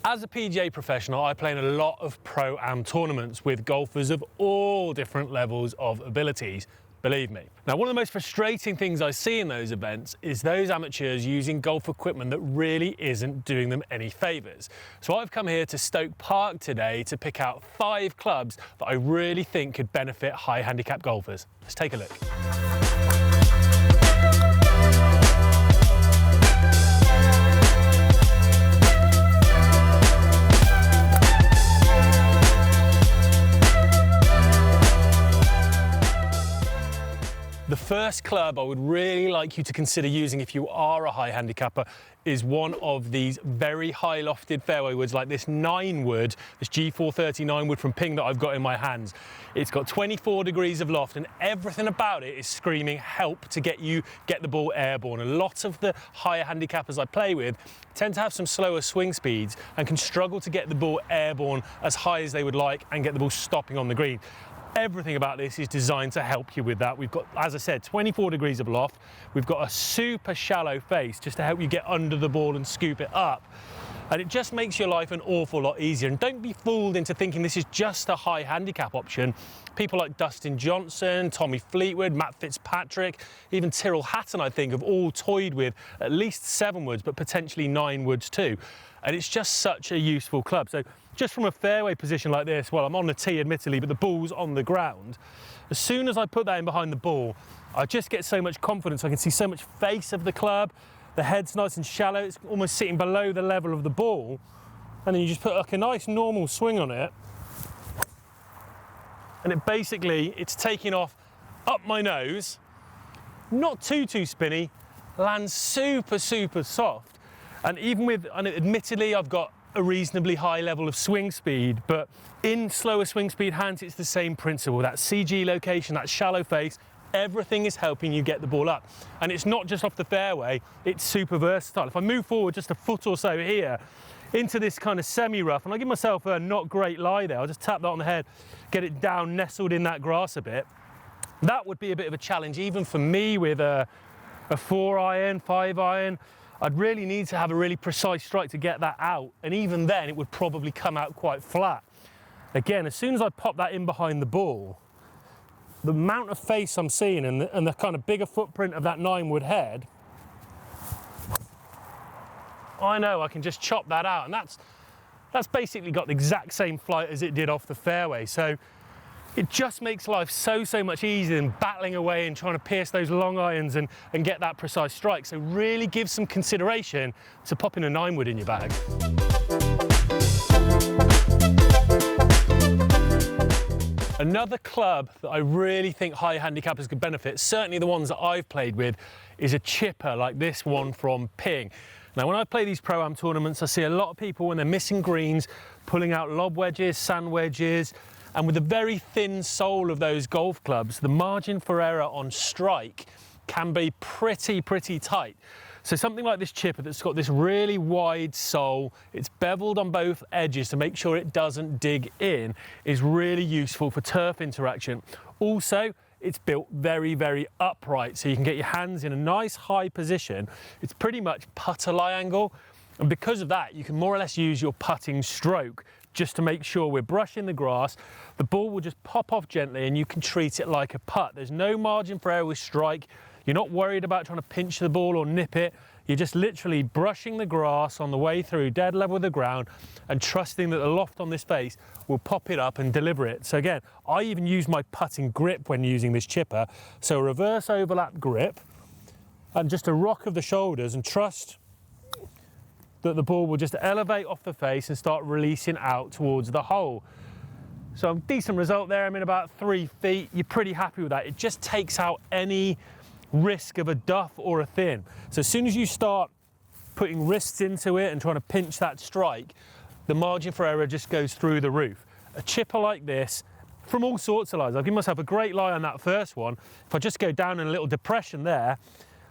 As a PGA professional, I play in a lot of Pro-Am tournaments with golfers of all different levels of abilities, believe me. Now, one of the most frustrating things I see in those events is those amateurs using golf equipment that really isn't doing them any favours. So I've come here to Stoke Park today to pick out 5 clubs that I really think could benefit high handicap golfers. Let's take a look. The first club I would really like you to consider using if you are a high handicapper is one of these very high lofted fairway woods like this 9 wood, this G439 wood from Ping that I've got in my hands. It's got 24 degrees of loft and everything about it is screaming help to get the ball airborne. A lot of the higher handicappers I play with tend to have some slower swing speeds and can struggle to get the ball airborne as high as they would like and get the ball stopping on the green. Everything about this is designed to help you with that. We've got, as I said, 24 degrees of loft. We've got a super shallow face just to help you get under the ball and scoop it up. And it just makes your life an awful lot easier. And don't be fooled into thinking this is just a high handicap option. People like Dustin Johnson, Tommy Fleetwood, Matt Fitzpatrick, even Tyrrell Hatton, I think, have all toyed with at least 7 woods, but potentially 9 woods too. And it's just such a useful club. So just from a fairway position like this, well, I'm on the tee admittedly, but the ball's on the ground. As soon as I put that in behind the ball, I just get so much confidence. I can see so much face of the club. The head's nice and shallow. It's almost sitting below the level of the ball. And then you just put like a nice normal swing on it. And it's taking off up my nose, not too spinny, lands super soft. And admittedly, I've got a reasonably high level of swing speed, but in slower swing speed hands, it's the same principle. That CG location, that shallow face, everything is helping you get the ball up. And it's not just off the fairway, it's super versatile. If I move forward just a foot or so here, into this kind of semi-rough, and I give myself a not great lie there, I'll just tap that on the head, get it down, nestled in that grass a bit. That would be a bit of a challenge, even for me with a 4-iron, 5-iron. I'd really need to have a really precise strike to get that out, and even then it would probably come out quite flat. Again, as soon as I pop that in behind the ball, the amount of face I'm seeing and the kind of bigger footprint of that 9 wood head, I know I can just chop that out, and that's basically got the exact same flight as it did off the fairway. So it just makes life so much easier than battling away and trying to pierce those long irons and get that precise strike. So really give some consideration to popping a 9 wood in your bag. Another club that I really think high handicappers could benefit, certainly the ones that I've played with, is a chipper like this one from Ping. Now, when I play these Pro-Am tournaments, I see a lot of people when they're missing greens, pulling out lob wedges, sand wedges, and with the very thin sole of those golf clubs, the margin for error on strike can be pretty tight. So something like this chipper that's got this really wide sole, it's beveled on both edges to make sure it doesn't dig in, is really useful for turf interaction. Also, it's built very upright, so you can get your hands in a nice high position. It's pretty much putter lie angle, and because of that, you can more or less use your putting stroke just to make sure we're brushing the grass. The ball will just pop off gently and you can treat it like a putt. There's no margin for error with strike. You're not worried about trying to pinch the ball or nip it. You're just literally brushing the grass on the way through, dead level with the ground, and trusting that the loft on this face will pop it up and deliver it. So again, I even use my putting grip when using this chipper. So a reverse overlap grip and just a rock of the shoulders, and trust that the ball will just elevate off the face and start releasing out towards the hole. So a decent result there. I'm in about 3 feet. You're pretty happy with that. It just takes out any risk of a duff or a thin. So as soon as you start putting wrists into it and trying to pinch that strike, the margin for error just goes through the roof. A chipper like this, from all sorts of lies. I'll give myself a great lie on that first one. If I just go down in a little depression there,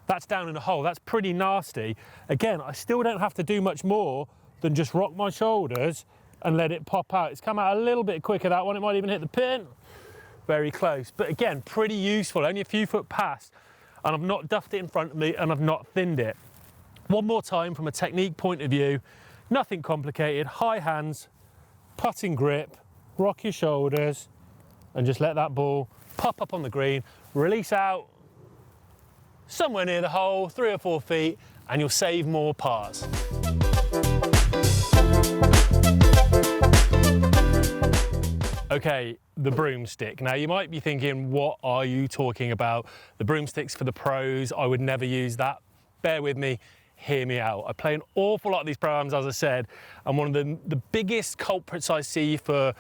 that's down in a hole. That's pretty nasty. Again, I still don't have to do much more than just rock my shoulders and let it pop out. It's come out a little bit quicker, that one. It might even hit the pin. Very close. But again, pretty useful. Only a few foot past, and I've not duffed it in front of me and I've not thinned it. One more time from a technique point of view, Nothing complicated, high hands, putting grip, rock your shoulders, and just let that ball pop up on the green, release out somewhere near the hole, 3 or 4 feet, and you'll save more pars. Okay, the broomstick. Now you might be thinking, what are you talking about? The broomstick's for the pros, I would never use that. Bear with me, hear me out. I play an awful lot of these programs, as I said, and one of the biggest culprits I see for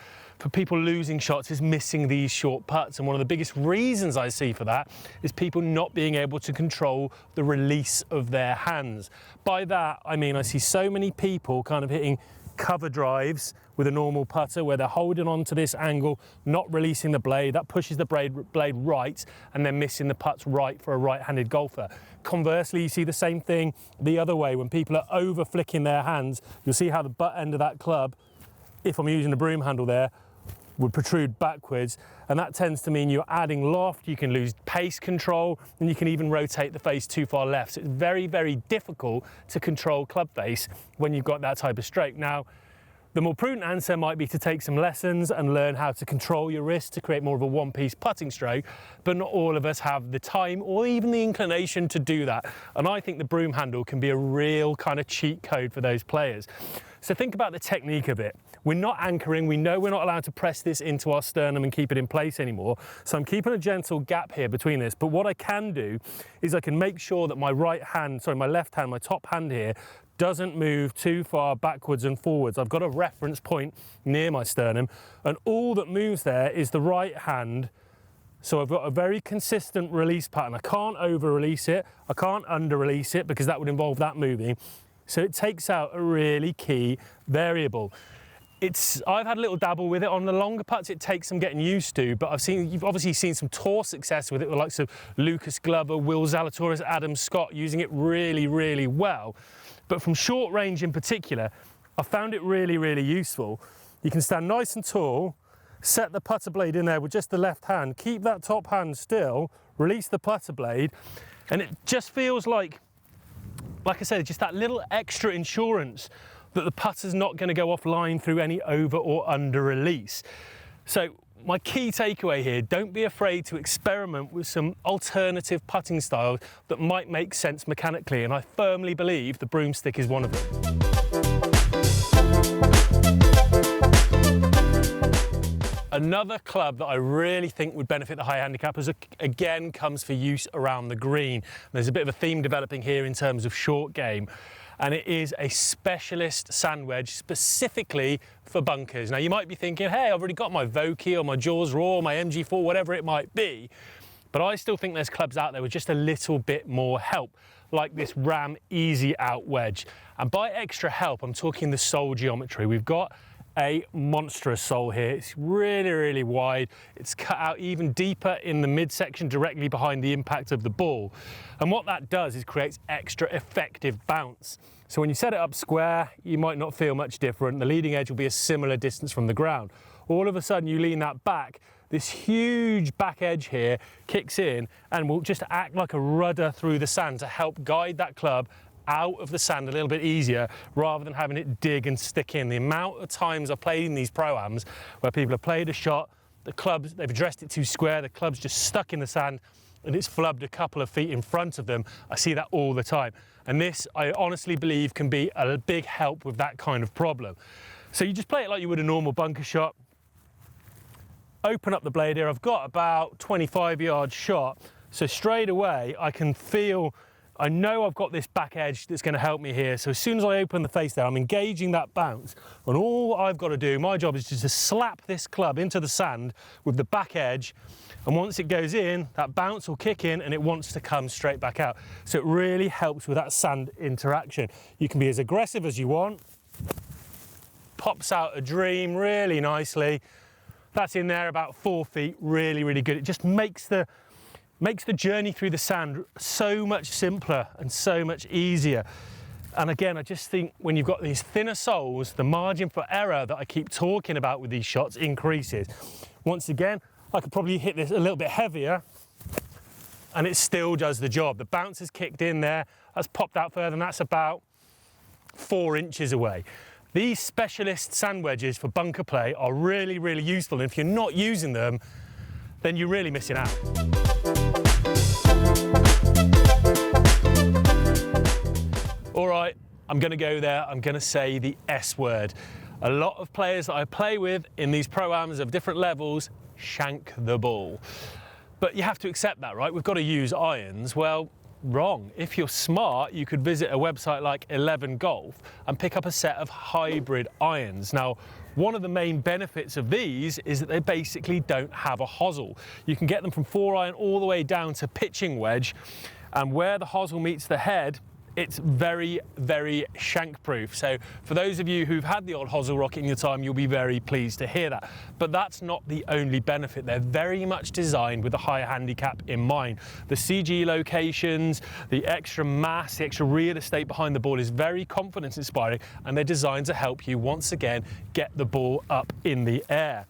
people losing shots is missing these short putts, and one of the biggest reasons I see for that is people not being able to control the release of their hands. By that I mean I see so many people kind of hitting cover drives with a normal putter where they're holding on to this angle, not releasing the blade. That pushes the blade right, and then missing the putts right for a right-handed golfer. Conversely, you see the same thing the other way. When people are over flicking their hands, you'll see how the butt end of that club, if I'm using the broom handle there, would protrude backwards, and that tends to mean you're adding loft, you can lose pace control, and you can even rotate the face too far left. So it's very, very difficult to control club face when you've got that type of stroke. Now, the more prudent answer might be to take some lessons and learn how to control your wrist to create more of a one-piece putting stroke, but not all of us have the time or even the inclination to do that. And I think the broom handle can be a real kind of cheat code for those players. So think about the technique of it. We're not anchoring, we know we're not allowed to press this into our sternum and keep it in place anymore. So I'm keeping a gentle gap here between this, but what I can do is I can make sure that my my left hand, my top hand here, doesn't move too far backwards and forwards. I've got a reference point near my sternum, and all that moves there is the right hand. So I've got a very consistent release pattern. I can't over-release it, I can't under-release it because that would involve that moving. So it takes out a really key variable. I've had a little dabble with it. On the longer putts, it takes some getting used to, but you've obviously seen some tour success with it, with the likes of Lucas Glover, Will Zalatoris, Adam Scott using it really, really well. But from short range in particular, I found it really, really useful. You can stand nice and tall, set the putter blade in there with just the left hand, keep that top hand still, release the putter blade, and it just feels like I said, just that little extra insurance that the putter's not going to go offline through any over or under release. So my key takeaway here, don't be afraid to experiment with some alternative putting styles that might make sense mechanically, and I firmly believe the broomstick is one of them. Another club that I really think would benefit the high handicappers, again, comes for use around the green. There's a bit of a theme developing here in terms of short game, and it is a specialist sand wedge specifically for bunkers. Now you might be thinking, hey, I've already got my Vokey or my Jaws Raw, my MG4, whatever it might be, but I still think there's clubs out there with just a little bit more help, like this Ram Easy Out wedge. And by extra help, I'm talking the sole geometry. We've got a monstrous sole here. It's really, really wide. It's cut out even deeper in the midsection directly behind the impact of the ball. And what that does is creates extra effective bounce. So when you set it up square, you might not feel much different. The leading edge will be a similar distance from the ground. All of a sudden you lean that back, this huge back edge here kicks in and will just act like a rudder through the sand to help guide that club out of the sand a little bit easier rather than having it dig and stick in. The amount of times I've played in these pro-ams where people have played a shot, the clubs, they've addressed it too square, the club's just stuck in the sand and it's flubbed a couple of feet in front of them. I see that all the time. And this, I honestly believe, can be a big help with that kind of problem. So you just play it like you would a normal bunker shot. Open up the blade here. I've got about 25-yard shot. So straight away, I know I've got this back edge that's going to help me here. So as soon as I open the face there, I'm engaging that bounce. And all I've got to do, my job is just to slap this club into the sand with the back edge. And once it goes in, that bounce will kick in and it wants to come straight back out. So it really helps with that sand interaction. You can be as aggressive as you want. Pops out a dream really nicely. That's in there about 4 feet, really, really good. It just makes the journey through the sand so much simpler and so much easier. And again, I just think when you've got these thinner soles, the margin for error that I keep talking about with these shots increases. Once again, I could probably hit this a little bit heavier and it still does the job. The bounce has kicked in there, that's popped out further, and that's about 4 inches away. These specialist sand wedges for bunker play are really, really useful, and if you're not using them, then you're really missing out. All right, I'm gonna go there, I'm gonna say the S word. A lot of players that I play with in these pro-ams of different levels shank the ball. But you have to accept that, right? We've got to use irons. Well, wrong. If you're smart, you could visit a website like 11 Golf and pick up a set of hybrid irons. Now, one of the main benefits of these is that they basically don't have a hosel. You can get them from 4-iron all the way down to pitching wedge, and where the hosel meets the head, it's very, very shank proof. So for those of you who've had the old hosel rocket in your time, you'll be very pleased to hear that. But that's not the only benefit. They're very much designed with a higher handicap in mind. The CG locations, the extra mass, the extra real estate behind the ball is very confidence inspiring, and they're designed to help you once again get the ball up in the air.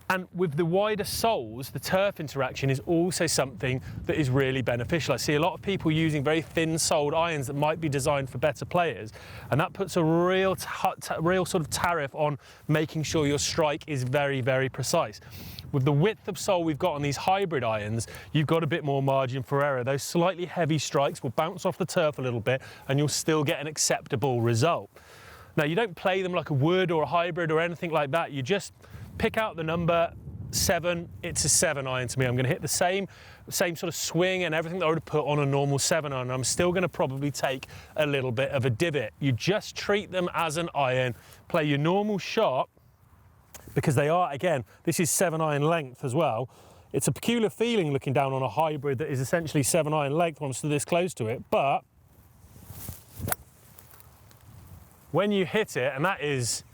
And with the wider soles, the turf interaction is also something that is really beneficial. I see a lot of people using very thin-soled irons that might be designed for better players, and that puts a real sort of tariff on making sure your strike is very, very precise. With the width of sole we've got on these hybrid irons, you've got a bit more margin for error. Those slightly heavy strikes will bounce off the turf a little bit, and you'll still get an acceptable result. Now, you don't play them like a wood or a hybrid or anything like that. You just pick out the number 7, it's a 7-iron to me. I'm going to hit the same sort of swing and everything that I would put on a normal 7-iron. I'm still going to probably take a little bit of a divot. You just treat them as an iron, play your normal shot, because they are, again, this is 7-iron length as well. It's a peculiar feeling looking down on a hybrid that is essentially 7-iron length when I'm still this close to it, but when you hit it, and that is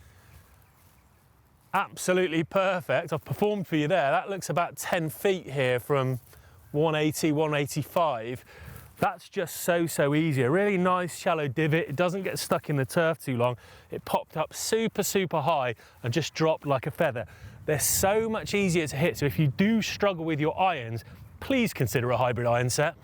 absolutely perfect. I've performed for you there. That looks about 10 feet here from 180, 185. That's just so easy. A really nice shallow divot. It doesn't get stuck in the turf too long. It popped up super high and just dropped like a feather. They're so much easier to hit. So if you do struggle with your irons, please consider a hybrid iron set.